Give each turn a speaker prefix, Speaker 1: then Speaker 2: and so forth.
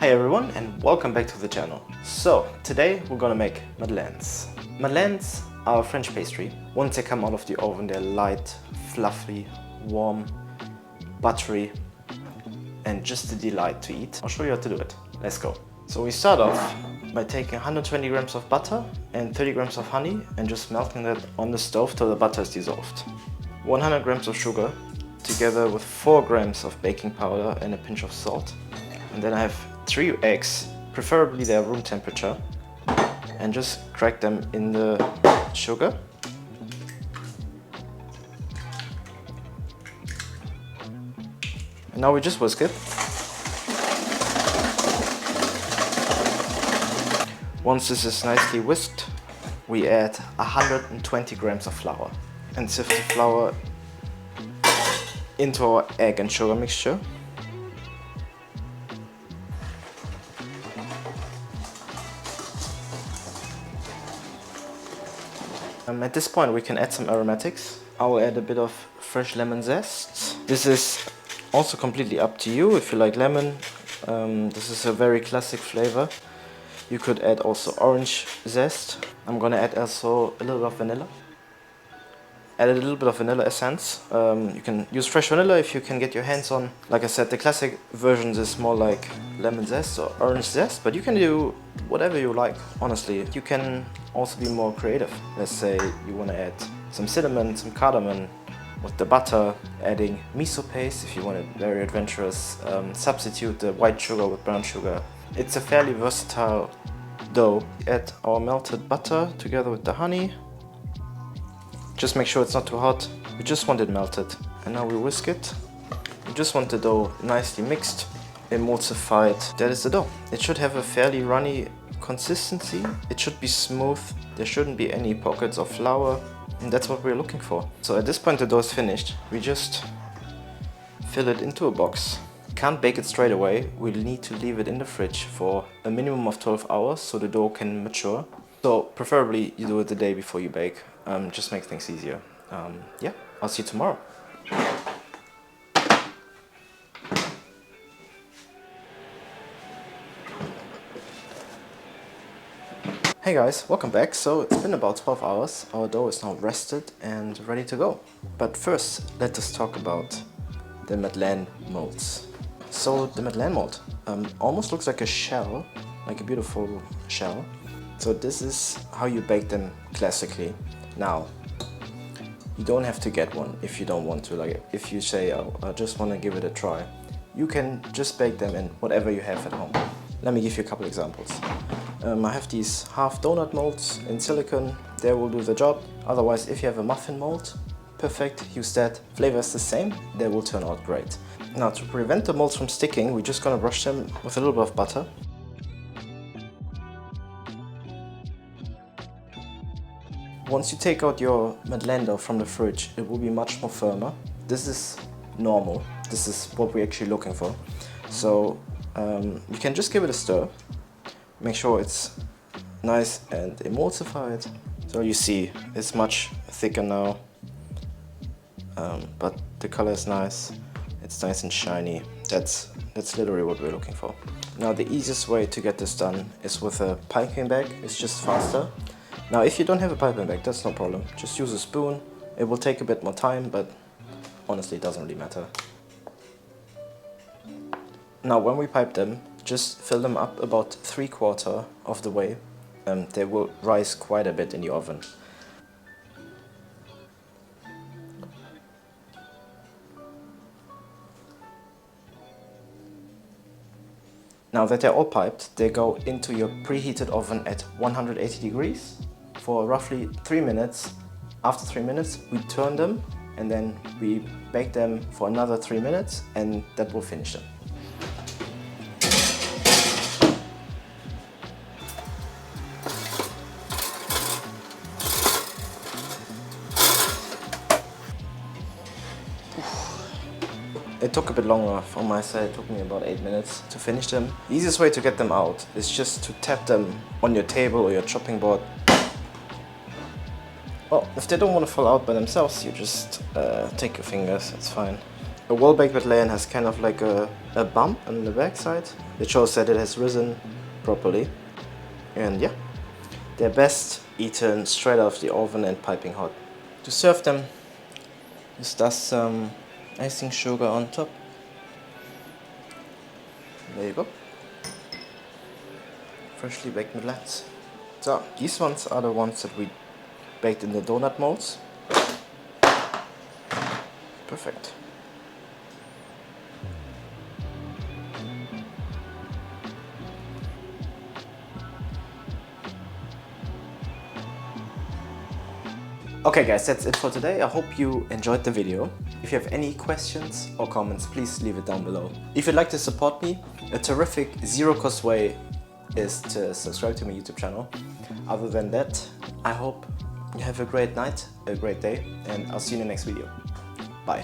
Speaker 1: Hi everyone and welcome back to the channel. So today we're gonna make madeleines. Madeleines are a French pastry. Once they come out of the oven, they're light, fluffy, warm, buttery, and just a delight to eat. I'll show you how to do it. Let's go. So we start off by taking 120 grams of butter and 30 grams of honey and just melting that on the stove till the butter is dissolved. 100 grams of sugar together with 4 grams of baking powder and a pinch of salt. And then I have 3 eggs, preferably they're room temperature, and just crack them in the sugar. And now we just whisk it. Once this is nicely whisked, we add 120 grams of flour and sift the flour into our egg and sugar mixture. At this point we can add some aromatics. I will add a bit of fresh lemon zest. This is also completely up to you if you like lemon. This is a very classic flavor. You could add also orange zest. I'm gonna add also a little bit of vanilla. Add a little bit of vanilla essence. You can use fresh vanilla if you can get your hands on. Like I said, the classic version is more like lemon zest or orange zest, but you can do whatever you like, honestly. You can also be more creative. Let's say you want to add some cinnamon, some cardamom with the butter, adding miso paste if you want it very adventurous. Substitute the white sugar with brown sugar. It's a fairly versatile dough. Add our melted butter together with the honey. Just make sure it's not too hot. We just want it melted. And now we whisk it. We just want the dough nicely mixed, emulsified. That is the dough. It should have a fairly runny consistency. It should be smooth. There shouldn't be any pockets of flour. And that's what we're looking for. So at this point the dough is finished. We just fill it into a box. Can't bake it straight away. We'll need to leave it in the fridge for a minimum of 12 hours so the dough can mature. So preferably you do it the day before you bake. Just make things easier. Yeah, I'll see you tomorrow. Hey guys, welcome back. So it's been about 12 hours. Our dough is now rested and ready to go. But first, let us talk about the madeleine molds. So the madeleine mold almost looks like a shell, like a beautiful shell. So this is how you bake them classically. Now, you don't have to get one if you don't want to. Like if you say, oh, I just want to give it a try, you can just bake them in whatever you have at home. Let me give you a couple examples. I have these half donut molds in silicone. They will do the job. Otherwise, if you have a muffin mold, perfect, use that. Flavor is the same, they will turn out great. Now, to prevent the molds from sticking, we're just gonna brush them with a little bit of butter. Once you take out your madeleine dough from the fridge, it will be much more firmer. This is normal. This is what we're actually looking for. So you can just give it a stir. Make sure it's nice and emulsified. So you see, it's much thicker now, but the color is nice. It's nice and shiny. That's literally what we're looking for. Now the easiest way to get this done is with a piping bag. It's just faster. Now if you don't have a piping bag, that's no problem. Just use a spoon. It will take a bit more time, but honestly it doesn't really matter. Now when we pipe them, just fill them up about 3/4 of the way. They will rise quite a bit in the oven. Now that they're all piped, they go into your preheated oven at 180 degrees for roughly 3 minutes. After 3 minutes, we turn them and then we bake them for another 3 minutes, and that will finish them. It took a bit longer from my side. It took me about 8 minutes to finish them. The easiest way to get them out is just to tap them on your table or your chopping board. Well, if they don't want to fall out by themselves, you just take your fingers, it's fine. A well-baked madeleine has kind of like a bump on the backside. It shows that it has risen properly. And yeah, they're best eaten straight out of the oven and piping hot. To serve them, just dust some icing sugar on top. There you go. Freshly baked madeleines. So these ones are the ones that we baked in the donut molds. Perfect. Okay guys, that's it for today. I hope you enjoyed the video. If you have any questions or comments, please leave it down below. If you'd like to support me, a terrific zero-cost way is to subscribe to my YouTube channel. Other than that, I hope you have a great night, a great day, and I'll see you in the next video. Bye.